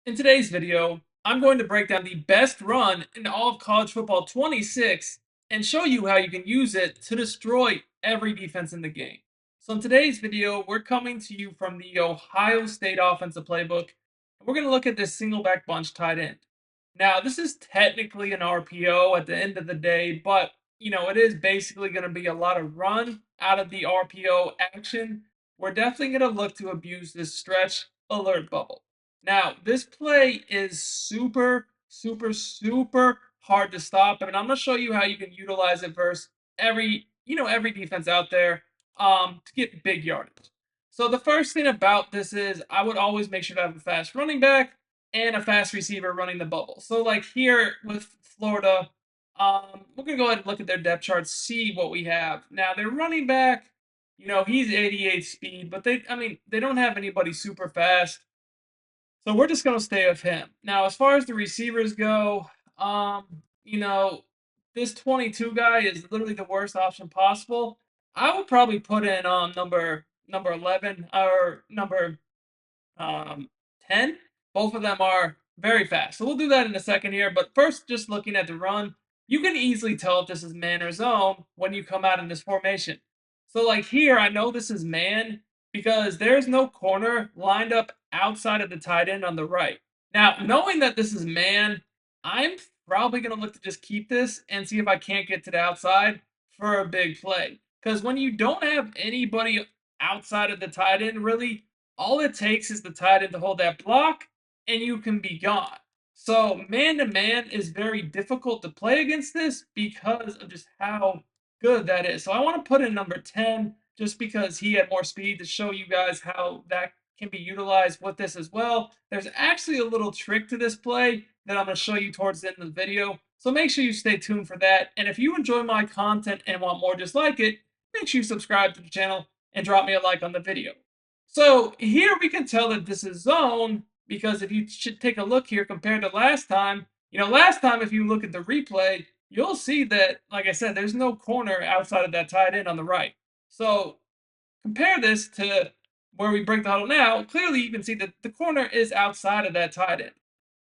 In today's video, I'm going to break down the best run in all of college football 26 and show you how you can use it to destroy every defense in the game. So in today's video, we're coming to you from the Ohio State offensive playbook, and we're going to look at this single back bunch tight end. Now, this is technically an RPO at the end of the day, but it is basically going to be a lot of run out of the RPO action. We're definitely going to look to abuse this stretch alert bubble. Now, this play is super, super, super hard to stop. And I'm going to show you how you can utilize it versus every defense out there to get big yardage. So the first thing about this is I would always make sure to have a fast running back and a fast receiver running the bubble. So like here with Florida, we're going to go ahead and look at their depth chart, see what we have. Now, their running back, he's 88 speed, but they don't have anybody super fast. So we're just gonna stay with him. Now, as far as the receivers go, um, you know, this 22 guy is literally the worst option possible. I would probably put in number 11 or number 10. Both of them are very fast. So we'll do that in a second here. But first, just looking at the run, you can easily tell if this is man or zone when you come out in this formation. So like here, I know this is man because there's no corner lined up outside of the tight end on the right. Now, knowing that this is man, I'm probably going to look to just keep this and see if I can't get to the outside for a big play. Because when you don't have anybody outside of the tight end, really, all it takes is the tight end to hold that block and you can be gone. So man to man is very difficult to play against this because of just how good that is. So I want to put in number 10 just because he had more speed to show you guys how that can be utilized with this as well. There's actually a little trick to this play that I'm going to show you towards the end of the video. So make sure you stay tuned for that. And if you enjoy my content and want more just like it, make sure you subscribe to the channel and drop me a like on the video. So here we can tell that this is zone because if you should take a look here compared to last time, last time if you look at the replay, you'll see that, like I said, there's no corner outside of that tight end on the right. So compare this to where we break the huddle now. Clearly, you can see that the corner is outside of that tight end.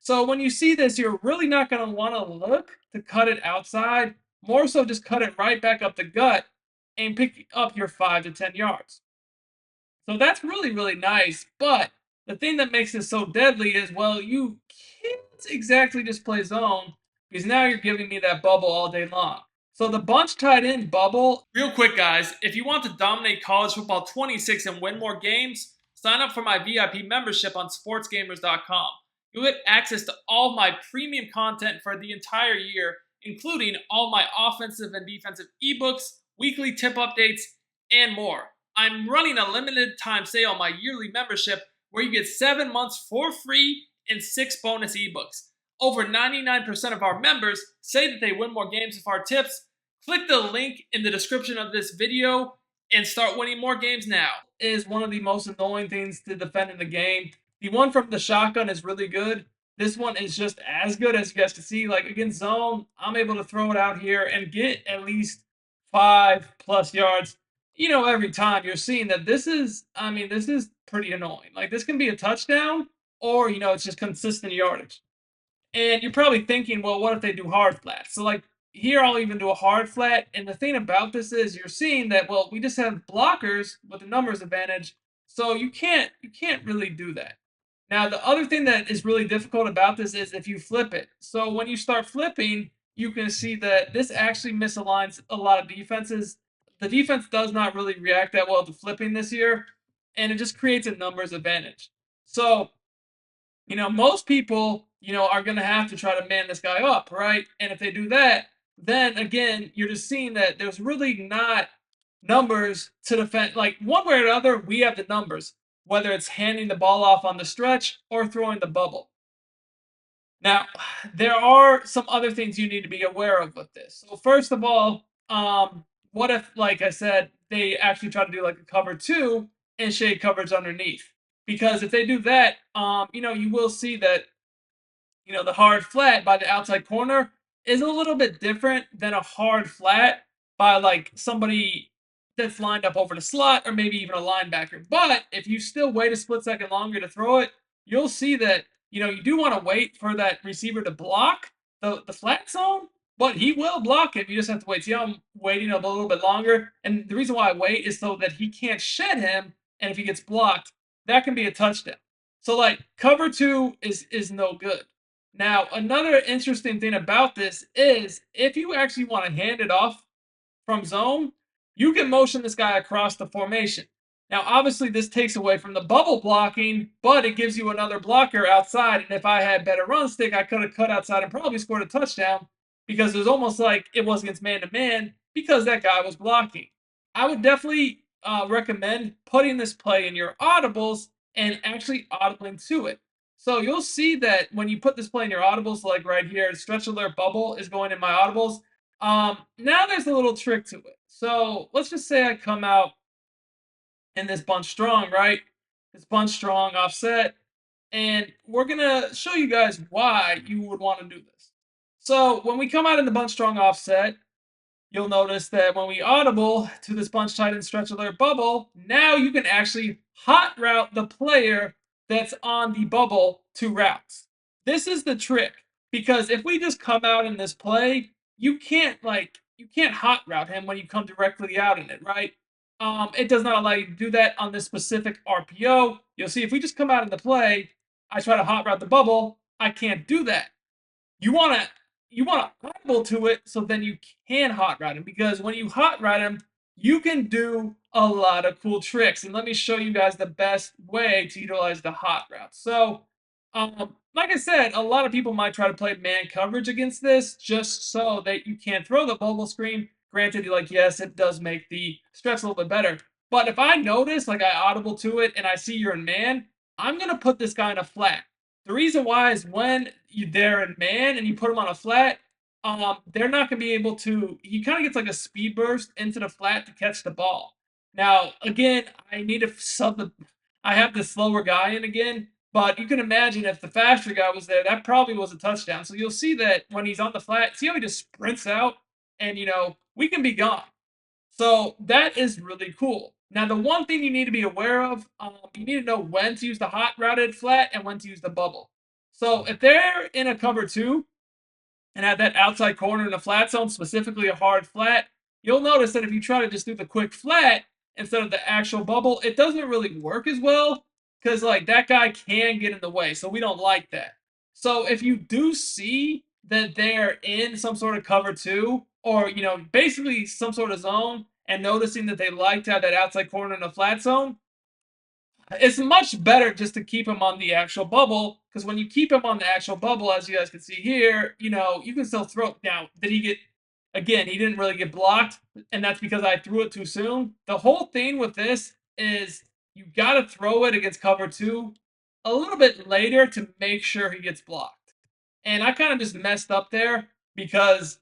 So when you see this, you're really not going to want to look to cut it outside. More so, just cut it right back up the gut and pick up your 5 to 10 yards. So that's really, really nice. But the thing that makes this so deadly is, well, you can't exactly just play zone because now you're giving me that bubble all day long. So the bunch tight end bubble. Real quick, guys, if you want to dominate college football 26 and win more games, sign up for my VIP membership on sportsgamerz.com. You'll get access to all my premium content for the entire year, including all my offensive and defensive ebooks, weekly tip updates, and more. I'm running a limited time sale on my yearly membership where you get 7 months for free and 6 bonus ebooks. Over 99% of our members say that they win more games with our tips. Click the link in the description of this video and start winning more games now. Is one of the most annoying things to defend in the game. The one from the shotgun is really good. This one is just as good as you guys can see. Like against zone, I'm able to throw it out here and get at least 5+ yards. Every time you're seeing that this is pretty annoying. Like this can be a touchdown or, it's just consistent yardage. And you're probably thinking, well, what if they do hard flat? So like here, I'll even do a hard flat. And the thing about this is you're seeing that, well, we just have blockers with the numbers advantage. So you can't really do that. Now, the other thing that is really difficult about this is if you flip it. So when you start flipping, you can see that this actually misaligns a lot of defenses. The defense does not really react that well to flipping this year, and it just creates a numbers advantage. So, most people, are going to have to try to man this guy up, right? And if they do that, then again, you're just seeing that there's really not numbers to defend. Like one way or another, we have the numbers, whether it's handing the ball off on the stretch or throwing the bubble. Now, there are some other things you need to be aware of with this. So first of all, what if, like I said, they actually try to do like a cover 2 and shade coverage underneath? Because if they do that, you will see that, the hard flat by the outside corner is a little bit different than a hard flat by like somebody that's lined up over the slot or maybe even a linebacker. But if you still wait a split second longer to throw it, you'll see that you do want to wait for that receiver to block the flat zone, but he will block it. You just have to wait. See, I'm waiting a little bit longer, and the reason why I wait is so that he can't shed him, and if he gets blocked, that can be a touchdown. So like cover two is no good. Now, another interesting thing about this is if you actually want to hand it off from zone, you can motion this guy across the formation. Now, obviously, this takes away from the bubble blocking, but it gives you another blocker outside. And if I had better run stick, I could have cut outside and probably scored a touchdown because it was almost like it was against man to man because that guy was blocking. I would definitely recommend putting this play in your audibles and actually audibling to it. So you'll see that when you put this play in your audibles, like right here, stretch alert bubble is going in my audibles. Now there's a little trick to it. So let's just say I come out in this bunch strong, right? This bunch strong offset, and we're gonna show you guys why you would want to do this. So when we come out in the bunch strong offset, you'll notice that when we audible to this bunch tight end stretch alert bubble, now you can actually hot route the player that's on the bubble to routes. This is the trick because if we just come out in this play, you can't hot route him when you come directly out in it, right? It does not allow you to do that on this specific RPO. You'll see if we just come out in the play, I try to hot route the bubble, I can't do that. You want to audible to it so then you can hot route him because when you hot route him, you can do a lot of cool tricks. And let me show you guys the best way to utilize the hot route. So, like I said, a lot of people might try to play man coverage against this just so that you can't throw the bubble screen. Granted, like yes, it does make the stretch a little bit better. But if I notice, like I audible to it and I see you're in man, I'm gonna put this guy in a flat. The reason why is when they're in man and you put them on a flat, they're not going to be able to. He kind of gets like a speed burst into the flat to catch the ball. Now, again, I need to sub the. I have the slower guy in again, but you can imagine if the faster guy was there, that probably was a touchdown. So you'll see that when he's on the flat, see how he just sprints out, and we can be gone. So that is really cool. Now, the one thing you need to be aware of, you need to know when to use the hot routed flat and when to use the bubble. So if they're in a cover two and have that outside corner in the flat zone, specifically a hard flat, you'll notice that if you try to just do the quick flat instead of the actual bubble, it doesn't really work as well because like that guy can get in the way. So we don't like that. So if you do see that they're in some sort of cover two or basically some sort of zone and noticing that they like to have that outside corner in the flat zone, it's much better just to keep him on the actual bubble because when you keep him on the actual bubble, as you guys can see here, you can still throw. Now, did he get? Again, he didn't really get blocked, and that's because I threw it too soon. The whole thing with this is you got to throw it against cover two a little bit later to make sure he gets blocked. And I kind of just messed up there because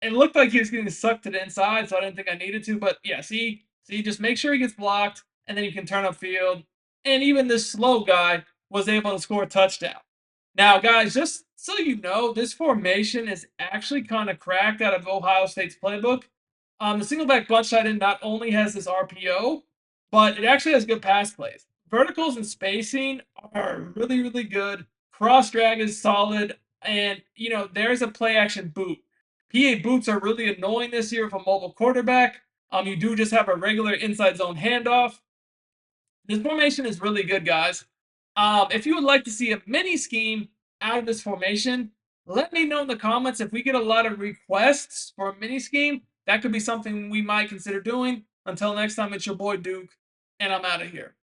it looked like he was getting sucked to the inside, so I didn't think I needed to. But yeah, see, just make sure he gets blocked, and then you can turn upfield. And even this slow guy was able to score a touchdown. Now, guys, just so you know, this formation is actually kind of cracked out of Ohio State's playbook. The single back bunch tight end not only has this RPO, but it actually has good pass plays. Verticals and spacing are really, really good. Cross drag is solid, and there's a play action boot. PA boots are really annoying this year with a mobile quarterback. You do just have a regular inside zone handoff. This formation is really good, guys. If you would like to see a mini scheme out of this formation, let me know in the comments. If we get a lot of requests for a mini scheme, that could be something we might consider doing. Until next time, it's your boy Duke, and I'm out of here.